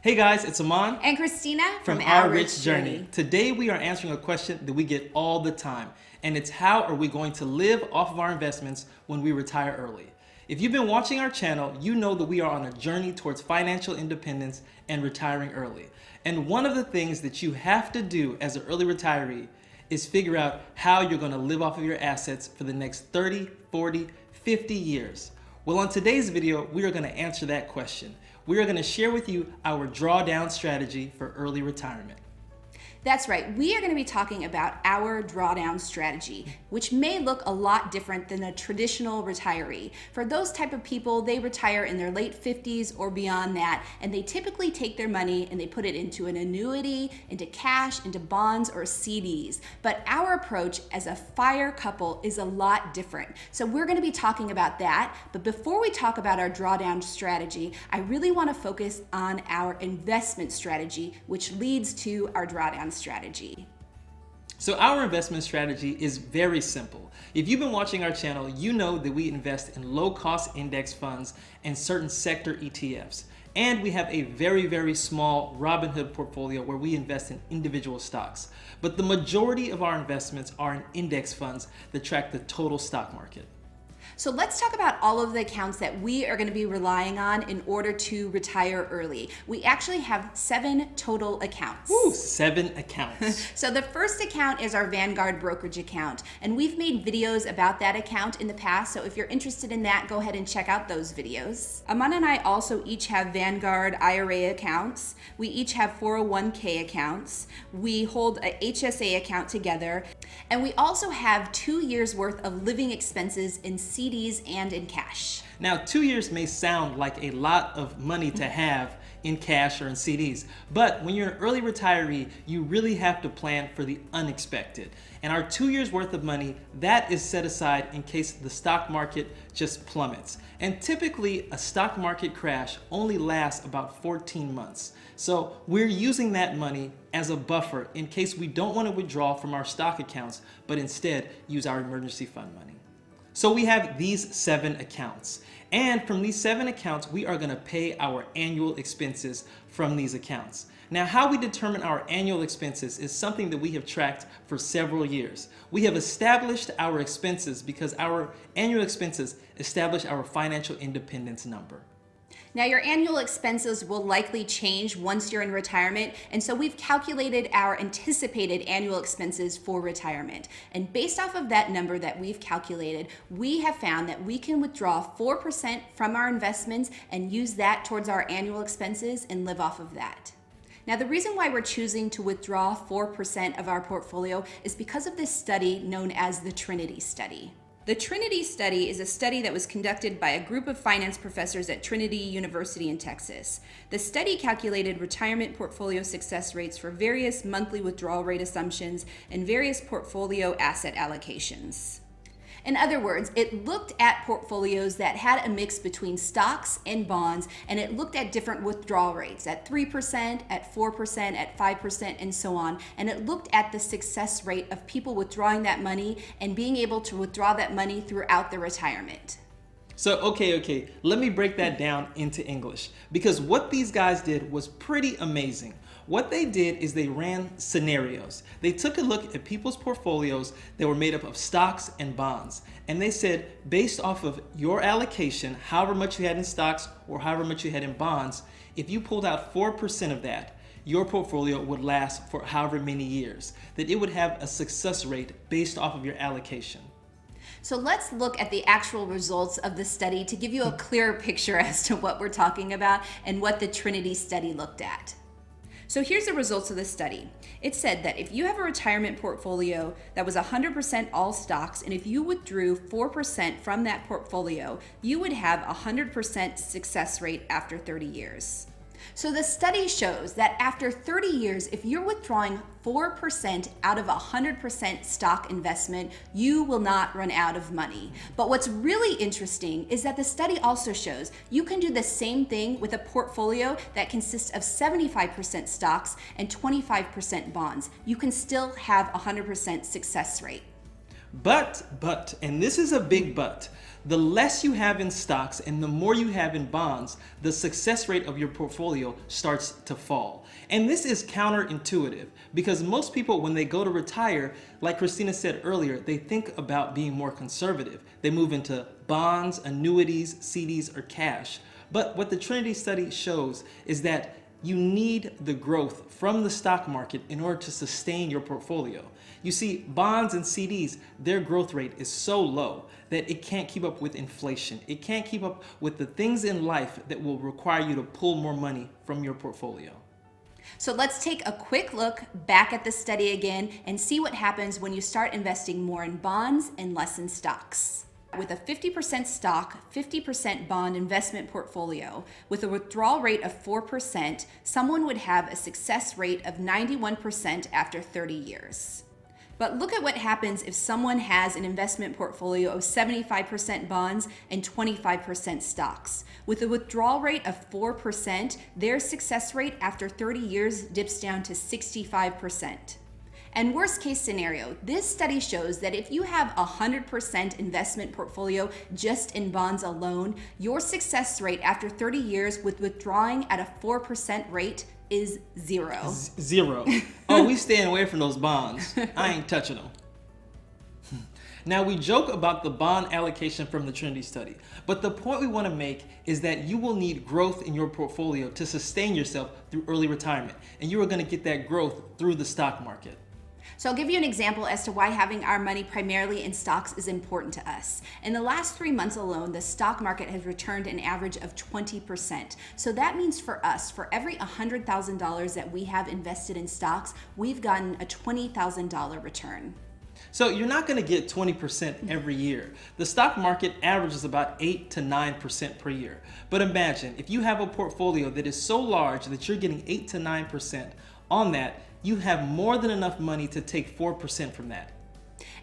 Hey guys, it's Aman and Christina from Our Rich Journey. Today we are answering a question that we get all the time, and it's how are we going to live off of our investments when we retire early? If you've been watching our channel, you know that we are on a journey towards financial independence and retiring early. And one of the things that you have to do as an early retiree is figure out how you're going to live off of your assets for the next 30, 40, 50 years. Well, on today's video, we are going to answer that question. We are going to share with you our drawdown strategy for early retirement. That's right. We are going to be talking about our drawdown strategy, which may look a lot different than a traditional retiree. For those type of people, they retire in their late 50s or beyond that, and they typically take their money and they put it into an annuity, into cash, into bonds or CDs. But our approach as a FIRE couple is a lot different. So we're going to be talking about that. But before we talk about our drawdown strategy, I really want to focus on our investment strategy, which leads to our drawdown strategy. So our investment strategy is very simple. If you've been watching our channel, you know that we invest in low-cost index funds and certain sector ETFs. And we have a very, very small Robinhood portfolio where we invest in individual stocks. But the majority of our investments are in index funds that track the total stock market. So let's talk about all of the accounts that we are going to be relying on in order to retire early. We actually have 7 total accounts. Ooh, 7 accounts. So the first account is our Vanguard brokerage account, and we've made videos about that account in the past, so if you're interested in that, go ahead and check out those videos. Aman and I also each have Vanguard IRA accounts. We each have 401k accounts. We hold a HSA account together, and we also have 2 years worth of living expenses in CDs and in cash. Now, 2 years may sound like a lot of money to have in cash or in CDs, but when you're an early retiree, you really have to plan for the unexpected. And our 2 years worth of money, that is set aside in case the stock market just plummets. And typically, a stock market crash only lasts about 14 months. So we're using that money as a buffer in case we don't want to withdraw from our stock accounts, but instead use our emergency fund money. So we have these 7 accounts, and from these 7 accounts, we are going to pay our annual expenses from these accounts. Now, how we determine our annual expenses is something that we have tracked for several years. We have established our expenses because our annual expenses establish our financial independence number. Now, your annual expenses will likely change once you're in retirement, and so we've calculated our anticipated annual expenses for retirement. And based off of that number that we've calculated, we have found that we can withdraw 4% from our investments and use that towards our annual expenses and live off of that. Now, the reason why we're choosing to withdraw 4% of our portfolio is because of this study known as the Trinity Study. The Trinity Study is a study that was conducted by a group of finance professors at Trinity University in Texas. The study calculated retirement portfolio success rates for various monthly withdrawal rate assumptions and various portfolio asset allocations. In other words, it looked at portfolios that had a mix between stocks and bonds, and it looked at different withdrawal rates at 3%, at 4%, at 5%, and so on. And it looked at the success rate of people withdrawing that money and being able to withdraw that money throughout their retirement. So, okay, let me break that down into English, because what these guys did was pretty amazing. What they did is they ran scenarios. They took a look at people's portfolios that were made up of stocks and bonds. And they said, based off of your allocation, however much you had in stocks or however much you had in bonds, if you pulled out 4% of that, your portfolio would last for however many years, that it would have a success rate based off of your allocation. So let's look at the actual results of the study to give you a clearer picture as to what we're talking about and what the Trinity Study looked at. So here's the results of the study. It said that if you have a retirement portfolio that was 100% all stocks, and if you withdrew 4% from that portfolio, you would have a 100% success rate after 30 years. So the study shows that after 30 years, if you're withdrawing 4% out of a 100% stock investment, you will not run out of money. But what's really interesting is that the study also shows you can do the same thing with a portfolio that consists of 75% stocks and 25% bonds. You can still have a 100% success rate. But, and this is a big but, the less you have in stocks and the more you have in bonds, the success rate of your portfolio starts to fall. And this is counterintuitive because most people, when they go to retire, like Christina said earlier, they think about being more conservative. They move into bonds, annuities, CDs, or cash. But what the Trinity study shows is that you need the growth from the stock market in order to sustain your portfolio. You see, bonds and CDs, their growth rate is so low that it can't keep up with inflation. It can't keep up with the things in life that will require you to pull more money from your portfolio. So let's take a quick look back at the study again and see what happens when you start investing more in bonds and less in stocks. With a 50% stock, 50% bond investment portfolio, with a withdrawal rate of 4%, someone would have a success rate of 91% after 30 years. But look at what happens if someone has an investment portfolio of 75% bonds and 25% stocks. With a withdrawal rate of 4%, their success rate after 30 years dips down to 65%. And worst case scenario, this study shows that if you have a 100% investment portfolio just in bonds alone, your success rate after 30 years with withdrawing at a 4% rate is zero. Zero. Oh, we staying away from those bonds. I ain't touching them. Now, we joke about the bond allocation from the Trinity study, but the point we want to make is that you will need growth in your portfolio to sustain yourself through early retirement, and you are going to get that growth through the stock market. So I'll give you an example as to why having our money primarily in stocks is important to us. In the last 3 months alone, the stock market has returned an average of 20%. So that means for us, for every $100,000 that we have invested in stocks, we've gotten a $20,000 return. So you're not going to get 20% every year. The stock market averages about 8 to 9% per year. But imagine if you have a portfolio that is so large that you're getting 8 to 9% on that, you have more than enough money to take 4% from that.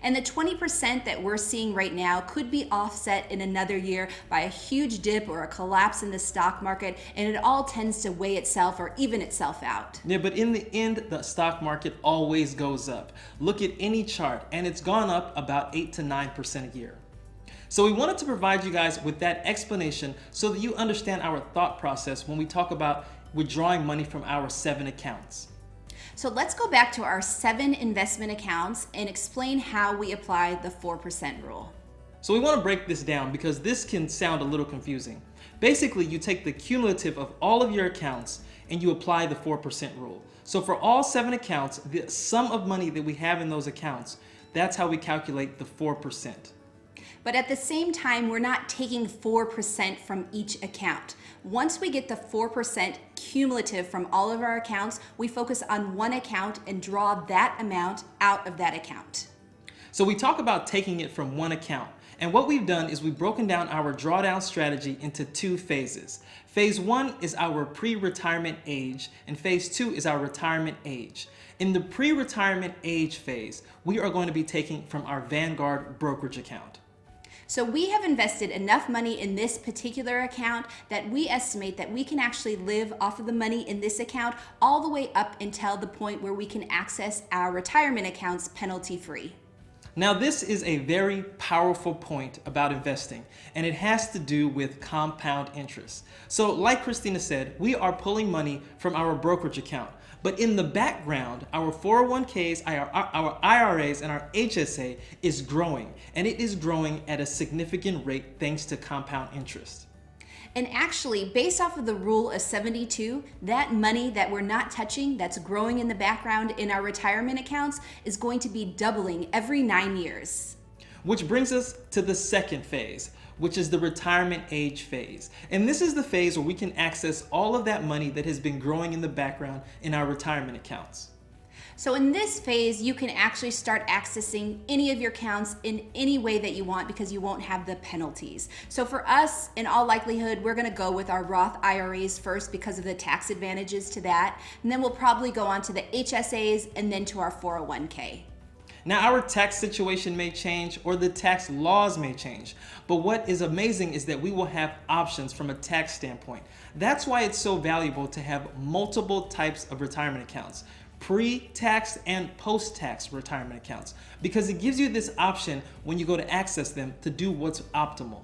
And the 20% that we're seeing right now could be offset in another year by a huge dip or a collapse in the stock market, and it all tends to weigh itself or even itself out. Yeah, but in the end, the stock market always goes up. Look at any chart, and it's gone up about 8 to 9% a year. So we wanted to provide you guys with that explanation so that you understand our thought process when we talk about withdrawing money from our 7 accounts. So let's go back to our 7 investment accounts and explain how we apply the 4% rule. So we want to break this down because this can sound a little confusing. Basically, you take the cumulative of all of your accounts and you apply the 4% rule. So for all 7 accounts, the sum of money that we have in those accounts, that's how we calculate the 4%. But at the same time, we're not taking 4% from each account. Once we get the 4% cumulative from all of our accounts, we focus on one account and draw that amount out of that account. So we talk about taking it from one account. And what we've done is we've broken down our drawdown strategy into 2 phases. Phase 1 is our pre-retirement age, and phase 2 is our retirement age. In the pre-retirement age phase, we are going to be taking from our Vanguard brokerage account. So we have invested enough money in this particular account that we estimate that we can actually live off of the money in this account all the way up until the point where we can access our retirement accounts penalty-free. Now, this is a very powerful point about investing, and it has to do with compound interest. So like Christina said, we are pulling money from our brokerage account. But in the background, our 401ks, our IRAs, and our HSA is growing. And it is growing at a significant rate thanks to compound interest. And actually, based off of the rule of 72, that money that we're not touching, that's growing in the background in our retirement accounts, is going to be doubling every 9 years. Which brings us to the second phase, which is the retirement age phase. And this is the phase where we can access all of that money that has been growing in the background in our retirement accounts. So in this phase, you can actually start accessing any of your accounts in any way that you want because you won't have the penalties. So for us, in all likelihood, we're gonna go with our Roth IRAs first because of the tax advantages to that. And then we'll probably go on to the HSAs and then to our 401k. Now, our tax situation may change or the tax laws may change, but what is amazing is that we will have options from a tax standpoint. That's why it's so valuable to have multiple types of retirement accounts. pre-tax and post-tax retirement accounts, because it gives you this option when you go to access them to do what's optimal.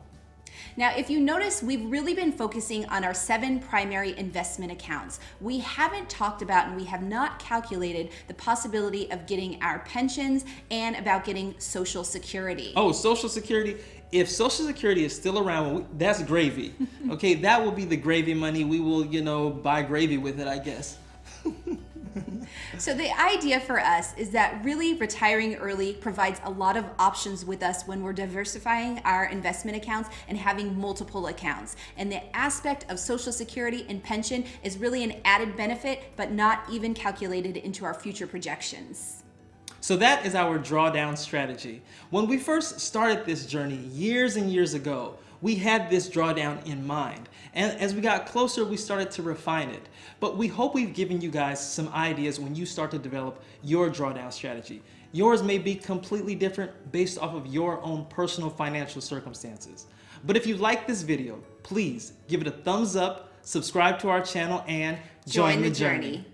Now, if you notice, we've really been focusing on our 7 primary investment accounts. We haven't talked about and we have not calculated the possibility of getting our pensions and about getting Social Security. Oh, Social Security. If Social Security is still around, that's gravy. Okay, that will be the gravy money. We will, buy gravy with it, I guess. So the idea for us is that really retiring early provides a lot of options with us when we're diversifying our investment accounts and having multiple accounts. And the aspect of Social Security and pension is really an added benefit, but not even calculated into our future projections. So that is our drawdown strategy. When we first started this journey years and years ago, we had this drawdown in mind. And as we got closer, we started to refine it. But we hope we've given you guys some ideas when you start to develop your drawdown strategy. Yours may be completely different based off of your own personal financial circumstances. But if you like this video, please give it a thumbs up, subscribe to our channel, and join the journey.